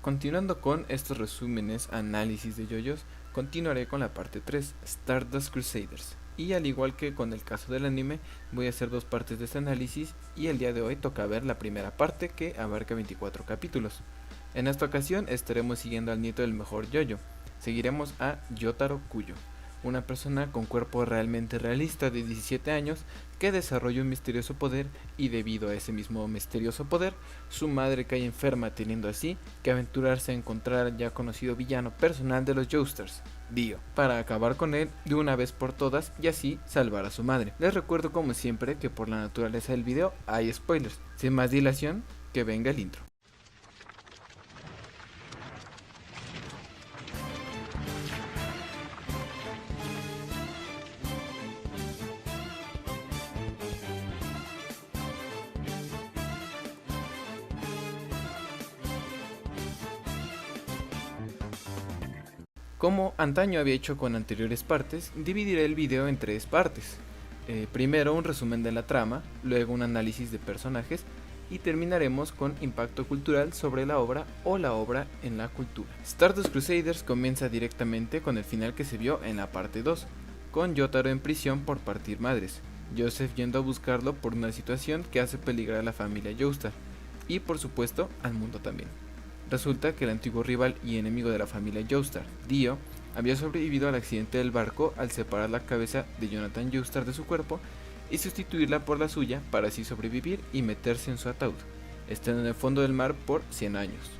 Continuando con estos resúmenes, análisis de yoyos, continuaré con la parte 3, Stardust Crusaders. Y al igual que con el caso del anime, voy a hacer dos partes de este análisis y el día de hoy toca ver la primera parte que abarca 24 capítulos. En esta ocasión estaremos siguiendo al nieto del mejor yoyo, seguiremos a Yotaro Kuyo, una persona con cuerpo realmente realista de 17 años que desarrolla un misterioso poder y debido a ese mismo misterioso poder, su madre cae enferma teniendo así que aventurarse a encontrar al ya conocido villano personal de los Joestars, Dio, para acabar con él de una vez por todas y así salvar a su madre. Les recuerdo como siempre que por la naturaleza del video hay spoilers, sin más dilación, que venga el intro. Como antaño había hecho con anteriores partes, dividiré el video en tres partes. Primero un resumen de la trama, luego un análisis de personajes y terminaremos con impacto cultural sobre la obra o la obra en la cultura. Stardust Crusaders comienza directamente con el final que se vio en la parte 2, con Yotaro en prisión por partir madres, Joseph yendo a buscarlo por una situación que hace peligrar a la familia Joestar y por supuesto al mundo también. Resulta que el antiguo rival y enemigo de la familia Joestar, Dio, había sobrevivido al accidente del barco al separar la cabeza de Jonathan Joestar de su cuerpo y sustituirla por la suya para así sobrevivir y meterse en su ataúd, estando en el fondo del mar por 100 años.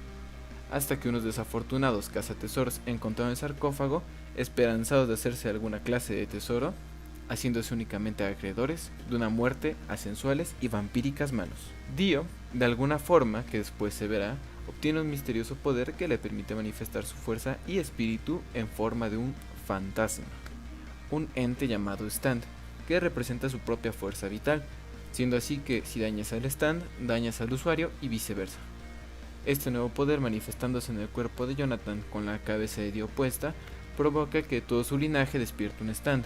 Hasta que unos desafortunados cazatesoros encontraron el sarcófago, esperanzados de hacerse alguna clase de tesoro, haciéndose únicamente acreedores de una muerte a sensuales y vampíricas manos. Dio, de alguna forma que después se verá, obtiene un misterioso poder que le permite manifestar su fuerza y espíritu en forma de un fantasma, un ente llamado stand, que representa su propia fuerza vital, siendo así que si dañas al stand, dañas al usuario y viceversa. Este nuevo poder manifestándose en el cuerpo de Jonathan con la cabeza de Dio opuesta, provoca que todo su linaje despierte un stand,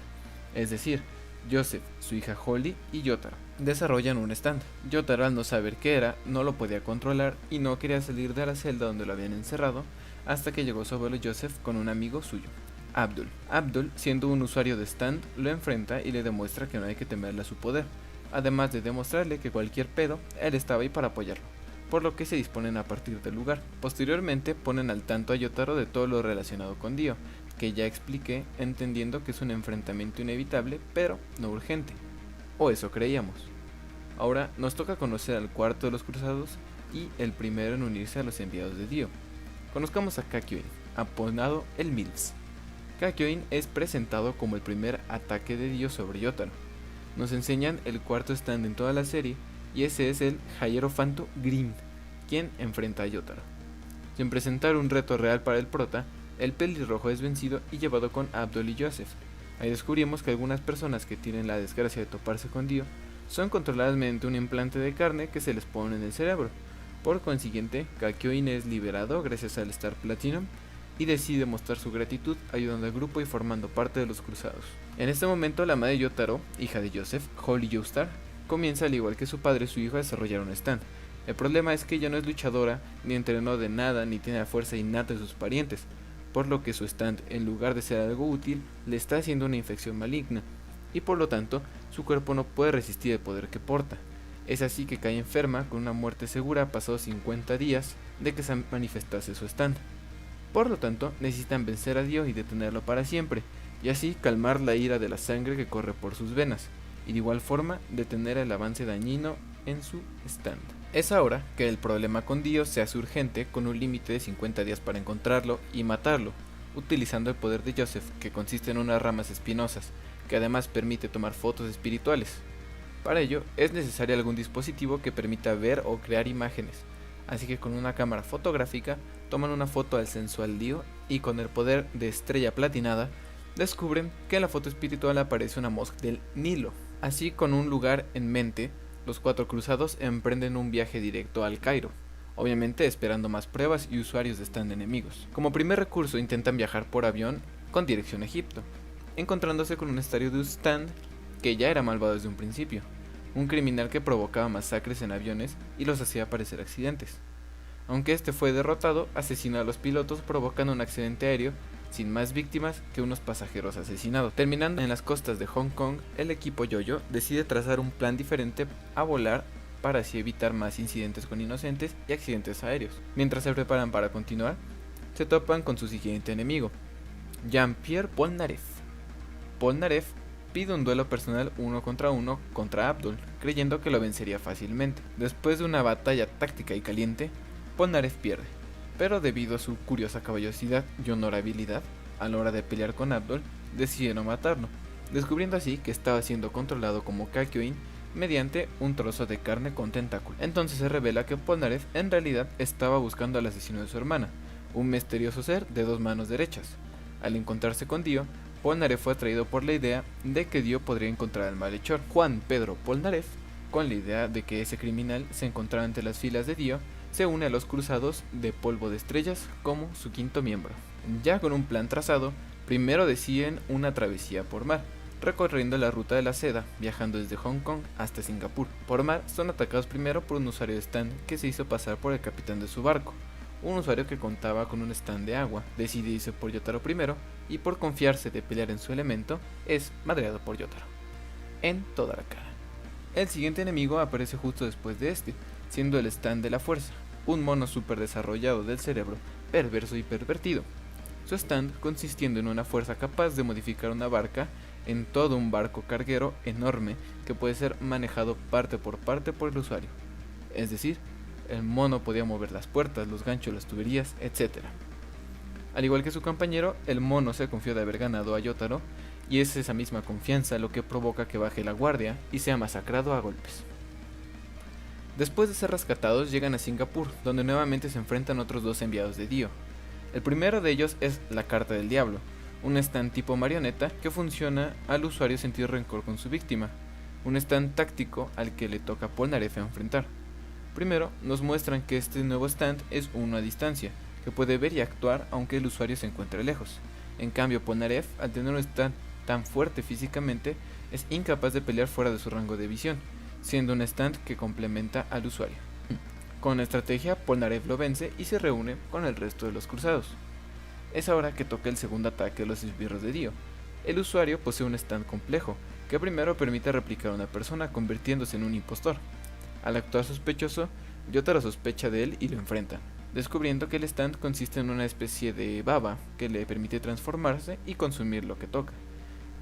es decir, Joseph, su hija Holly y Yotaro desarrollan un stand. Yotaro, al no saber qué era, no lo podía controlar y no quería salir de la celda donde lo habían encerrado hasta que llegó su abuelo Joseph con un amigo suyo, Abdul. Abdul, siendo un usuario de stand, lo enfrenta y le demuestra que no hay que temerle a su poder, además de demostrarle que cualquier pedo, él estaba ahí para apoyarlo, por lo que se disponen a partir del lugar. Posteriormente ponen al tanto a Yotaro de todo lo relacionado con Dio, que ya expliqué, entendiendo que es un enfrentamiento inevitable, pero no urgente. O eso creíamos. Ahora nos toca conocer al cuarto de los cruzados y el primero en unirse a los enviados de Dio. Conozcamos a Kakyoin, apodado el Mills. Kakyoin es presentado como el primer ataque de Dio sobre Yotaro. Nos enseñan el cuarto stand en toda la serie y ese es el Hierofanto Grimm, quien enfrenta a Yotaro. Sin presentar un reto real para el prota, el pelirrojo es vencido y llevado con Abdul y Joseph. Ahí descubrimos que algunas personas que tienen la desgracia de toparse con Dio son controladas mediante un implante de carne que se les pone en el cerebro. Por consiguiente, Kakyoin es liberado gracias al Star Platinum y decide mostrar su gratitud ayudando al grupo y formando parte de los cruzados. En este momento la madre de Yotaro, hija de Joseph, Holly Joestar, comienza al igual que su padre y su hijo a desarrollar un stand. El problema es que ella no es luchadora, ni entrenó de nada, ni tiene la fuerza innata de sus parientes, por lo que su stand, en lugar de ser algo útil, le está haciendo una infección maligna, y por lo tanto, su cuerpo no puede resistir el poder que porta. Es así que cae enferma con una muerte segura pasados 50 días de que se manifestase su stand. Por lo tanto, necesitan vencer a Dio y detenerlo para siempre, y así calmar la ira de la sangre que corre por sus venas, y de igual forma detener el avance dañino en su stand. Es ahora que el problema con Dio se hace urgente con un límite de 50 días para encontrarlo y matarlo, utilizando el poder de Joseph, que consiste en unas ramas espinosas, que además permite tomar fotos espirituales. Para ello es necesario algún dispositivo que permita ver o crear imágenes, así que con una cámara fotográfica toman una foto al sensual Dio y con el poder de estrella platinada descubren que en la foto espiritual aparece una mosca del Nilo. Así, con un lugar en mente, los cuatro cruzados emprenden un viaje directo al Cairo, obviamente esperando más pruebas y usuarios de stand enemigos. Como primer recurso intentan viajar por avión con dirección a Egipto, encontrándose con un estadio de stand que ya era malvado desde un principio. un criminal que provocaba masacres en aviones y los hacía parecer accidentes. Aunque este fue derrotado, asesinó a los pilotos provocando un accidente aéreo sin más víctimas que unos pasajeros asesinados. Terminando en las costas de Hong Kong, el equipo Yo-Yo decide trazar un plan diferente a volar para así evitar más incidentes con inocentes y accidentes aéreos. Mientras se preparan para continuar, se topan con su siguiente enemigo, Jean-Pierre Polnareff. Polnareff pide un duelo personal 1 contra Abdul, creyendo que lo vencería fácilmente. Después de una batalla táctica y caliente, Polnareff pierde, pero debido a su curiosa caballerosidad y honorabilidad a la hora de pelear con Abdul, decide no matarlo, descubriendo así que estaba siendo controlado como Kakyoin mediante un trozo de carne con tentáculo. Entonces se revela que Polnareff en realidad estaba buscando al asesino de su hermana, un misterioso ser de 2 manos derechas. Al encontrarse con Dio, Polnareff fue atraído por la idea de que Dio podría encontrar al malhechor. Juan Pedro Polnareff, con la idea de que ese criminal se encontraba entre las filas de Dio, se une a los cruzados de Polvo de Estrellas como su quinto miembro. Ya con un plan trazado, primero deciden una travesía por mar, recorriendo la ruta de la seda, viajando desde Hong Kong hasta Singapur. Por mar son atacados primero por un usuario de stand que se hizo pasar por el capitán de su barco, un usuario que contaba con un stand de agua, decide irse por Yotaro primero y por confiarse de pelear en su elemento, es madreado por Yotaro en toda la cara. El siguiente enemigo aparece justo después de este, siendo el stand de la fuerza, un mono super desarrollado del cerebro, perverso y pervertido. Su stand consistiendo en una fuerza capaz de modificar una barca en todo un barco carguero enorme que puede ser manejado parte por el usuario. Es decir, el mono podía mover las puertas, los ganchos, las tuberías, etc. Al igual que su compañero, el mono se confió de haber ganado a Yotaro, y es esa misma confianza lo que provoca que baje la guardia y sea masacrado a golpes. Después de ser rescatados, llegan a Singapur, donde nuevamente se enfrentan otros 2 enviados de Dio. El primero de ellos es la Carta del Diablo, un stand tipo marioneta que funciona al usuario sentir rencor con su víctima, un stand táctico al que le toca a Polnareff enfrentar. Primero, nos muestran que este nuevo stand es uno a distancia, que puede ver y actuar aunque el usuario se encuentre lejos. En cambio, Polnareff, al tener un stand tan fuerte físicamente, es incapaz de pelear fuera de su rango de visión, siendo un stand que complementa al usuario. Con la estrategia, Polnareff lo vence y se reúne con el resto de los cruzados. Es ahora que toca el segundo ataque de los esbirros de Dio. El usuario posee un stand complejo, que primero permite replicar a una persona convirtiéndose en un impostor. Al actuar sospechoso, Yotaro sospecha de él y lo enfrenta, descubriendo que el stand consiste en una especie de baba que le permite transformarse y consumir lo que toca.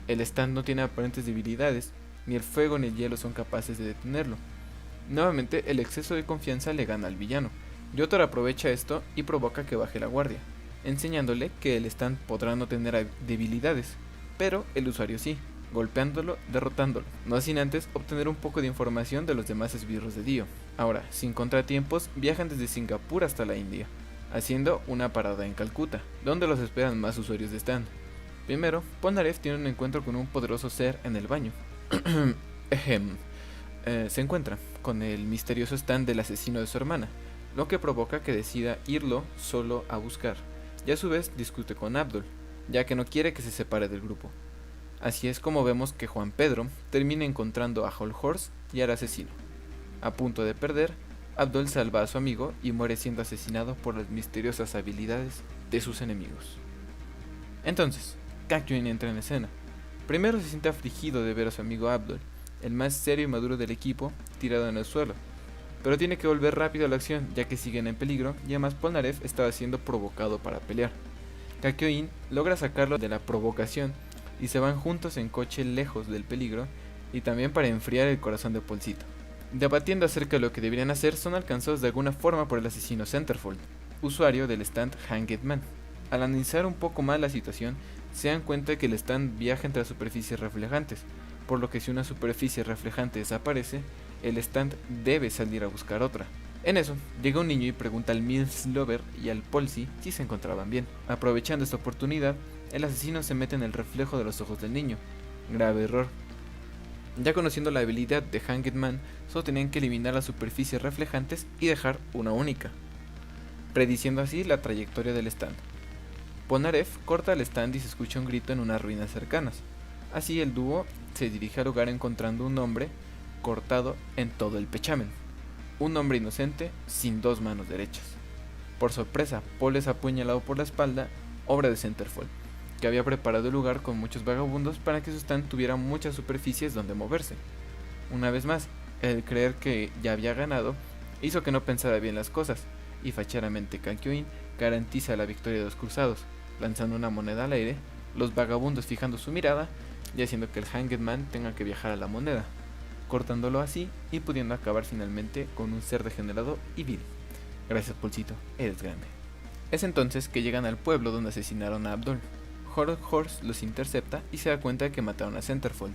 El stand no tiene aparentes debilidades, ni el fuego ni el hielo son capaces de detenerlo. Nuevamente, el exceso de confianza le gana al villano. Yotaro aprovecha esto y provoca que baje la guardia, enseñándole que el stand podrá no tener debilidades, pero el usuario sí, golpeándolo, derrotándolo, no sin antes obtener un poco de información de los demás esbirros de Dio. Ahora, sin contratiempos, viajan desde Singapur hasta la India, haciendo una parada en Calcuta, donde los esperan más usuarios de stand. Primero, Polnareff tiene un encuentro con un poderoso ser en el baño. Se encuentra con el misterioso stand del asesino de su hermana, lo que provoca que decida irlo solo a buscar, y a su vez discute con Abdul, ya que no quiere que se separe del grupo. Así es como vemos que Juan Pedro termina encontrando a Hol Horse y al asesino. A punto de perder, Abdul salva a su amigo y muere siendo asesinado por las misteriosas habilidades de sus enemigos. Entonces, Kakyoin entra en escena. Primero se siente afligido de ver a su amigo Abdul, el más serio y maduro del equipo, tirado en el suelo, pero tiene que volver rápido a la acción ya que siguen en peligro y además Polnareff estaba siendo provocado para pelear. Kakyoin logra sacarlo de la provocación y se van juntos en coche lejos del peligro y también para enfriar el corazón de Polcito. Debatiendo acerca de lo que deberían hacer, son alcanzados de alguna forma por el asesino Centerfold, usuario del stand Hanged Man. Al analizar un poco más la situación, se dan cuenta que el stand viaja entre las superficies reflejantes, por lo que si una superficie reflejante desaparece, el stand debe salir a buscar otra. En eso, llega un niño y pregunta al Mills Lover y al Polsi si se encontraban bien. Aprovechando esta oportunidad, el asesino se mete en el reflejo de los ojos del niño. Grave error. Ya conociendo la habilidad de Hanged Man, solo tenían que eliminar las superficies reflejantes y dejar una única, prediciendo así la trayectoria del stand. Polnareff corta el stand y se escucha un grito en unas ruinas cercanas. Así el dúo se dirige al lugar encontrando un hombre cortado en todo el pechamen. Un hombre inocente sin 2 manos derechas. Por sorpresa, Paul es apuñalado por la espalda, obra de Centerfold, que había preparado el lugar con muchos vagabundos para que su stand tuviera muchas superficies donde moverse. Una vez más, el creer que ya había ganado hizo que no pensara bien las cosas, y fachadamente Kakyoin garantiza la victoria de los cruzados, lanzando una moneda al aire, los vagabundos fijando su mirada y haciendo que el Hanged Man tenga que viajar a la moneda, cortándolo así y pudiendo acabar finalmente con un ser degenerado y vil. Gracias, Pulsito, eres grande. Es entonces que llegan al pueblo donde asesinaron a Abdul. Horse los intercepta y se da cuenta de que mataron a Centerfold,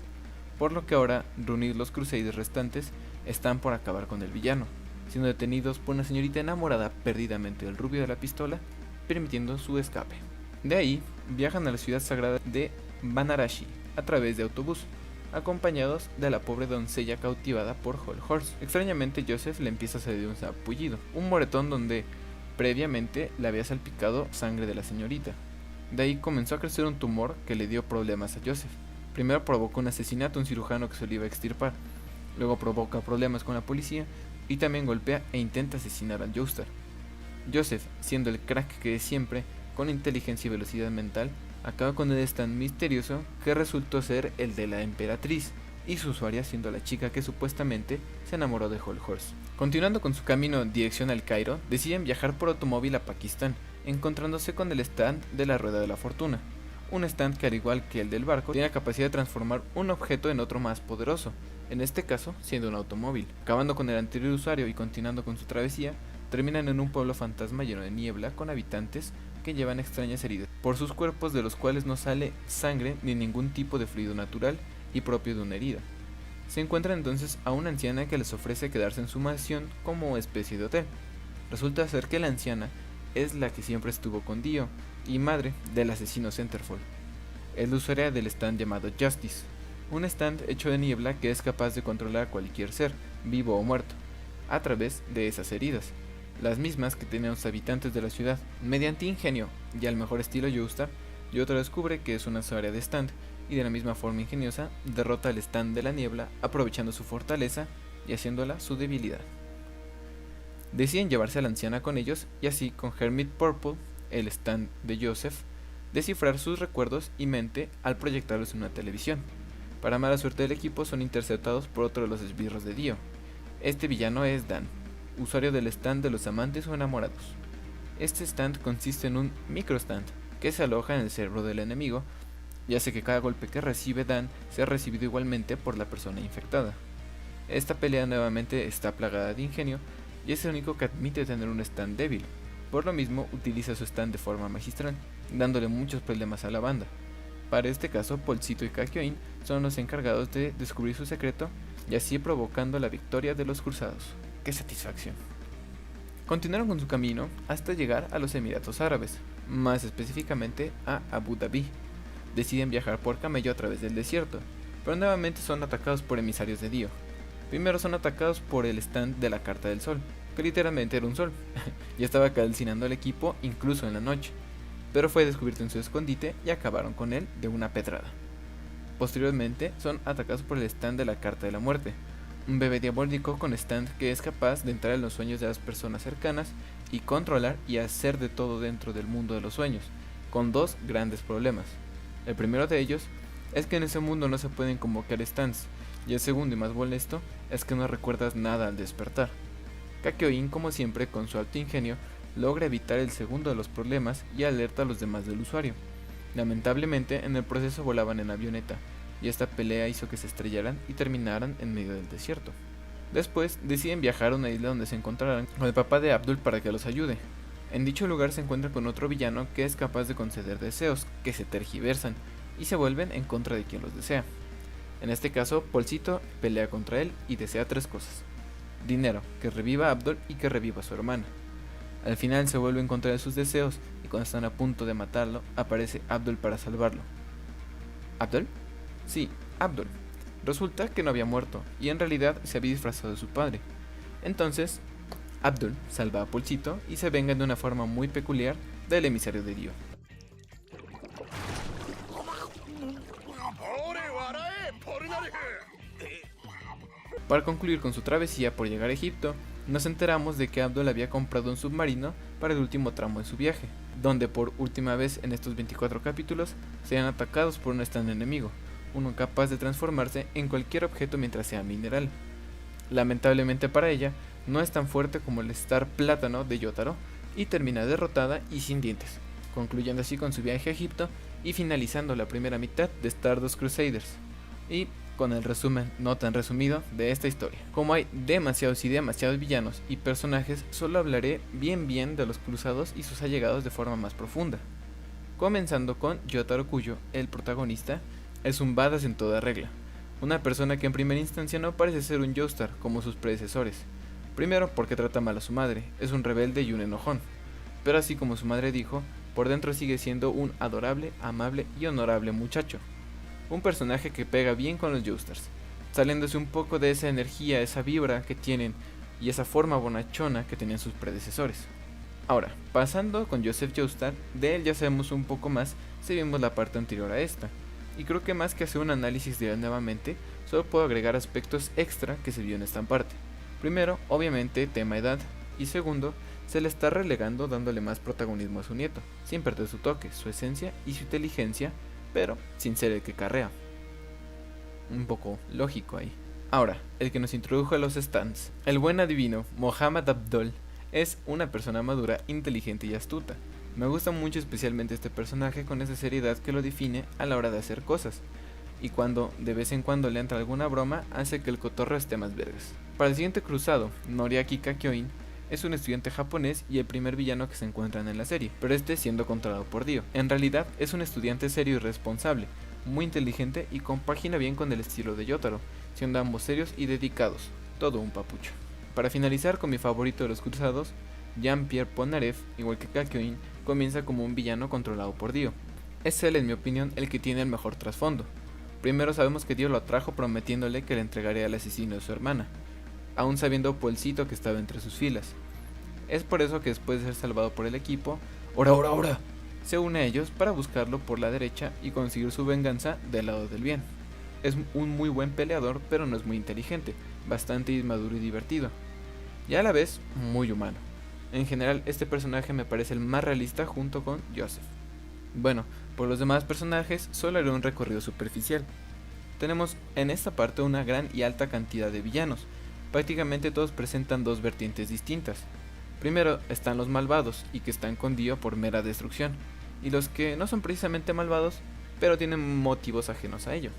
por lo que ahora reunir los Crusaders restantes están por acabar con el villano, siendo detenidos por una señorita enamorada perdidamente del rubio de la pistola, permitiendo su escape. De ahí, viajan a la ciudad sagrada de Banarashi a través de autobús, acompañados de la pobre doncella cautivada por Horse. Extrañamente, Joseph le empieza a salir un zapullido, un moretón donde previamente le había salpicado sangre de la señorita. De ahí comenzó a crecer un tumor que le dio problemas a Joseph. Primero provocó un asesinato a un cirujano que se lo iba a extirpar, luego provoca problemas con la policía y también golpea e intenta asesinar al Joestar. Joseph, siendo el crack que es siempre, con inteligencia y velocidad mental, acaba con el stand misterioso que resultó ser el de la emperatriz, y su usuaria siendo la chica que supuestamente se enamoró de Horse. Continuando con su camino en dirección al Cairo, deciden viajar por automóvil a Pakistán, encontrándose con el stand de la Rueda de la Fortuna, un stand que al igual que el del barco tiene la capacidad de transformar un objeto en otro más poderoso, en este caso siendo un automóvil. Acabando con el anterior usuario y continuando con su travesía, terminan en un pueblo fantasma lleno de niebla con habitantes que llevan extrañas heridas por sus cuerpos, de los cuales no sale sangre ni ningún tipo de fluido natural y propio de una herida. Se encuentran entonces a una anciana que les ofrece quedarse en su mansión como especie de hotel. Resulta ser que la anciana es la que siempre estuvo con Dio y madre del asesino Centerfold. Es la usuaria del stand llamado Justice, un stand hecho de niebla que es capaz de controlar a cualquier ser, vivo o muerto, a través de esas heridas, las mismas que tenían los habitantes de la ciudad. Mediante ingenio y al mejor estilo Joestar, Yota descubre que es una usuaria de stand y de la misma forma ingeniosa derrota al stand de la niebla aprovechando su fortaleza y haciéndola su debilidad. Deciden llevarse a la anciana con ellos y así con Hermit Purple, el stand de Joseph, descifrar sus recuerdos y mente al proyectarlos en una televisión. Para mala suerte del equipo son interceptados por otro de los esbirros de Dio. Este villano es Dan, usuario del stand de los amantes o enamorados. Este stand consiste en un microstand que se aloja en el cerebro del enemigo y hace que cada golpe que recibe Dan sea recibido igualmente por la persona infectada. Esta pelea nuevamente está plagada de ingenio y es el único que admite tener un stand débil. Por lo mismo utiliza su stand de forma magistral, dándole muchos problemas a la banda. Para este caso, Polcito y Kakyoin son los encargados de descubrir su secreto y así provocando la victoria de los cruzados. ¡Qué satisfacción! Continuaron con su camino hasta llegar a los Emiratos Árabes, más específicamente a Abu Dhabi. Deciden viajar por camello a través del desierto, pero nuevamente son atacados por emisarios de Dio. Primero son atacados por el stand de la Carta del Sol, que literalmente era un sol, y estaba calcinando al equipo incluso en la noche, pero fue descubierto en su escondite y acabaron con él de una pedrada. Posteriormente son atacados por el stand de la Carta de la Muerte, un bebé diabólico con stand que es capaz de entrar en los sueños de las personas cercanas y controlar y hacer de todo dentro del mundo de los sueños, con dos grandes problemas. El primero de ellos es que en ese mundo no se pueden convocar stands, y el segundo y más molesto es que no recuerdas nada al despertar. Kakyoin, como siempre con su alto ingenio, logra evitar el segundo de los problemas y alerta a los demás del usuario. Lamentablemente en el proceso volaban en avioneta, y esta pelea hizo que se estrellaran y terminaran en medio del desierto. Después deciden viajar a una isla donde se encontrarán con el papá de Abdul para que los ayude. En dicho lugar se encuentran con otro villano que es capaz de conceder deseos que se tergiversan y se vuelven en contra de quien los desea. En este caso, Polcito pelea contra él y desea tres cosas: dinero, que reviva a Abdul y que reviva a su hermana. Al final se vuelve en contra de sus deseos y cuando están a punto de matarlo, aparece Abdul para salvarlo. ¿Abdul? Sí, Abdul. Resulta que no había muerto y en realidad se había disfrazado de su padre. Entonces, Abdul salva a Polcito y se venga de una forma muy peculiar del emisario de Dio. Para concluir con su travesía por llegar a Egipto, nos enteramos de que Abdul había comprado un submarino para el último tramo de su viaje, donde por última vez en estos 24 capítulos sean atacados por un stand enemigo, uno capaz de transformarse en cualquier objeto mientras sea mineral. Lamentablemente para ella, no es tan fuerte como el Star Plátano de Yotaro y termina derrotada y sin dientes, concluyendo así con su viaje a Egipto y finalizando la primera mitad de Stardust Crusaders. Y con el resumen no tan resumido de esta historia. Como hay demasiados villanos y personajes, solo hablaré bien de los cruzados y sus allegados de forma más profunda. Comenzando con Yotaro Kujo, el protagonista, es un badass en toda regla. Una persona que en primera instancia no parece ser un Joestar como sus predecesores. Primero porque trata mal a su madre, es un rebelde y un enojón. Pero así como su madre dijo, por dentro sigue siendo un adorable, amable y honorable muchacho. Un personaje que pega bien con los Joestars, saliéndose un poco de esa energía, esa vibra que tienen y esa forma bonachona que tenían sus predecesores. Ahora, pasando con Joseph Joestar, de él ya sabemos un poco más si vimos la parte anterior a esta, y creo que más que hacer un análisis de él nuevamente, solo puedo agregar aspectos extra que se vio en esta parte. Primero, obviamente, tema edad, y segundo, se le está relegando dándole más protagonismo a su nieto, sin perder su toque, su esencia y su inteligencia, pero sin ser el que carrea. Un poco lógico ahí. Ahora, el que nos introdujo a los stands. El buen adivino, Mohamed Abdul, es una persona madura, inteligente y astuta. Me gusta mucho especialmente este personaje con esa seriedad que lo define a la hora de hacer cosas. Y cuando de vez en cuando le entra alguna broma, hace que el cotorreo esté más vergas. Para el siguiente cruzado, Noriaki Kakyoin es un estudiante japonés y el primer villano que se encuentran en la serie, pero este siendo controlado por Dio. En realidad es un estudiante serio y responsable, muy inteligente y compagina bien con el estilo de Yotaro, siendo ambos serios y dedicados, todo un papucho. Para finalizar con mi favorito de los cruzados, Jean-Pierre Polnareff, igual que Kakyoin, comienza como un villano controlado por Dio. Es él, en mi opinión, el que tiene el mejor trasfondo. Primero sabemos que Dio lo atrajo prometiéndole que le entregaría al asesino de su hermana, aún sabiendo Polcito que estaba entre sus filas. Es por eso que después de ser salvado por el equipo, ¡Ora! Se une a ellos para buscarlo por la derecha y conseguir su venganza del lado del bien. Es un muy buen peleador, pero no es muy inteligente, bastante inmaduro y divertido, y a la vez muy humano. En general, este personaje me parece el más realista junto con Joseph. Bueno, por los demás personajes solo haré un recorrido superficial. Tenemos en esta parte una gran y alta cantidad de villanos. Prácticamente todos presentan dos vertientes distintas. Primero están los malvados y que están con Dio por mera destrucción, y los que no son precisamente malvados, pero tienen motivos ajenos a ello.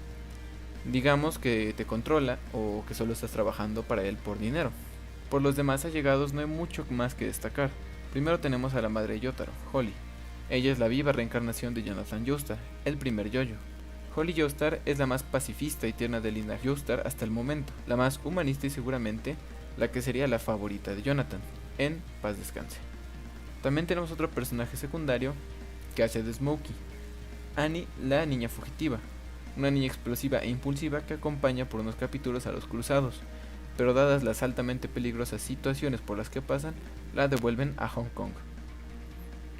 Digamos que te controla o que solo estás trabajando para él por dinero. Por los demás allegados no hay mucho más que destacar. Primero tenemos a la madre de Yotaro, Holly. Ella es la viva reencarnación de Jonathan Joestar, el primer Yoyo. Holly Joestar es la más pacifista y tierna de Linda Joestar hasta el momento, la más humanista y seguramente la que sería la favorita de Jonathan, en paz descanse. También tenemos otro personaje secundario que hace de Smokey, Annie, la niña fugitiva, una niña explosiva e impulsiva que acompaña por unos capítulos a los cruzados, pero dadas las altamente peligrosas situaciones por las que pasan, la devuelven a Hong Kong.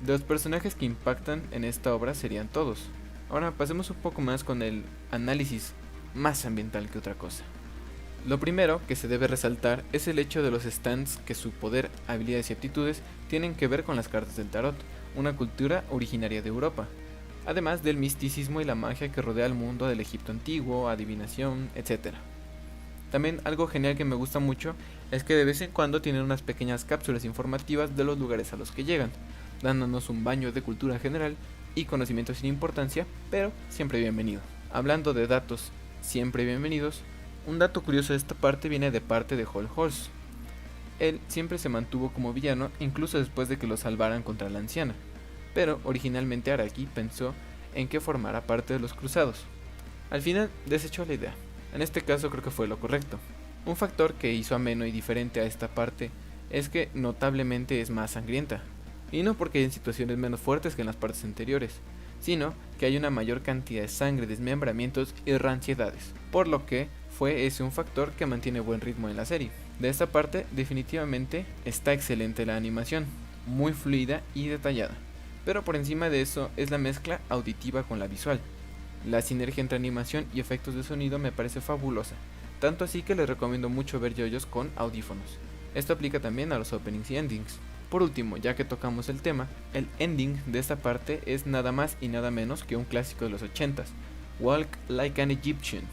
De los personajes que impactan en esta obra serían todos. Ahora pasemos un poco más con el análisis más ambiental que otra cosa. Lo primero que se debe resaltar es el hecho de los stands que su poder, habilidades y aptitudes tienen que ver con las cartas del tarot, una cultura originaria de Europa, además del misticismo y la magia que rodea el mundo del Egipto antiguo, adivinación, etc. También algo genial que me gusta mucho es que de vez en cuando tienen unas pequeñas cápsulas informativas de los lugares a los que llegan, dándonos un baño de cultura general y conocimiento sin importancia, pero siempre bienvenido. Hablando de datos siempre bienvenidos, un dato curioso de esta parte viene de parte de Hol Horse. Él siempre se mantuvo como villano incluso después de que lo salvaran contra la anciana, pero originalmente Araki pensó en que formara parte de los cruzados. Al final desechó la idea. En este caso creo que fue lo correcto. Un factor que hizo ameno y diferente a esta parte es que notablemente es más sangrienta, y no porque hay situaciones menos fuertes que en las partes anteriores, sino que hay una mayor cantidad de sangre, desmembramientos y ranciedades, por lo que fue ese un factor que mantiene buen ritmo en la serie. De esta parte definitivamente está excelente la animación, muy fluida y detallada, pero por encima de eso es la mezcla auditiva con la visual. La sinergia entre animación y efectos de sonido me parece fabulosa, tanto así que les recomiendo mucho ver yoyos con audífonos. Esto aplica también a los openings y endings. Por último, ya que tocamos el tema, el ending de esta parte es nada más y nada menos que un clásico de los 80s, Walk Like an Egyptian,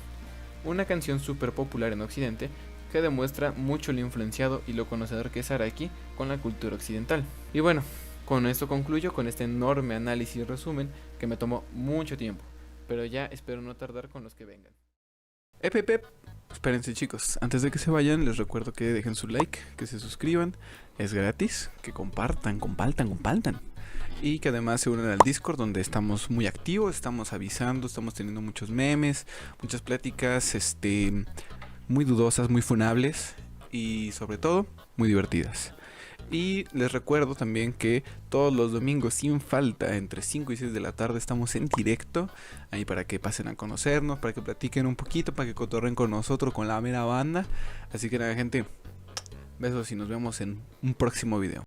una canción súper popular en Occidente que demuestra mucho lo influenciado y lo conocedor que es Araki con la cultura occidental. Y bueno, con esto concluyo con este enorme análisis y resumen que me tomó mucho tiempo, pero ya espero no tardar con los que vengan. Espérense chicos, antes de que se vayan les recuerdo que dejen su like, que se suscriban, es gratis, que compartan. Y que además se unan al Discord donde estamos muy activos, estamos avisando, estamos teniendo muchos memes, muchas pláticas muy dudosas, muy funables y sobre todo muy divertidas. Y les recuerdo también que todos los domingos sin falta entre 5 y 6 de la tarde estamos en directo ahí para que pasen a conocernos, para que platiquen un poquito, para que cotorren con nosotros, con la mera banda. Así que nada gente, besos y nos vemos en un próximo video.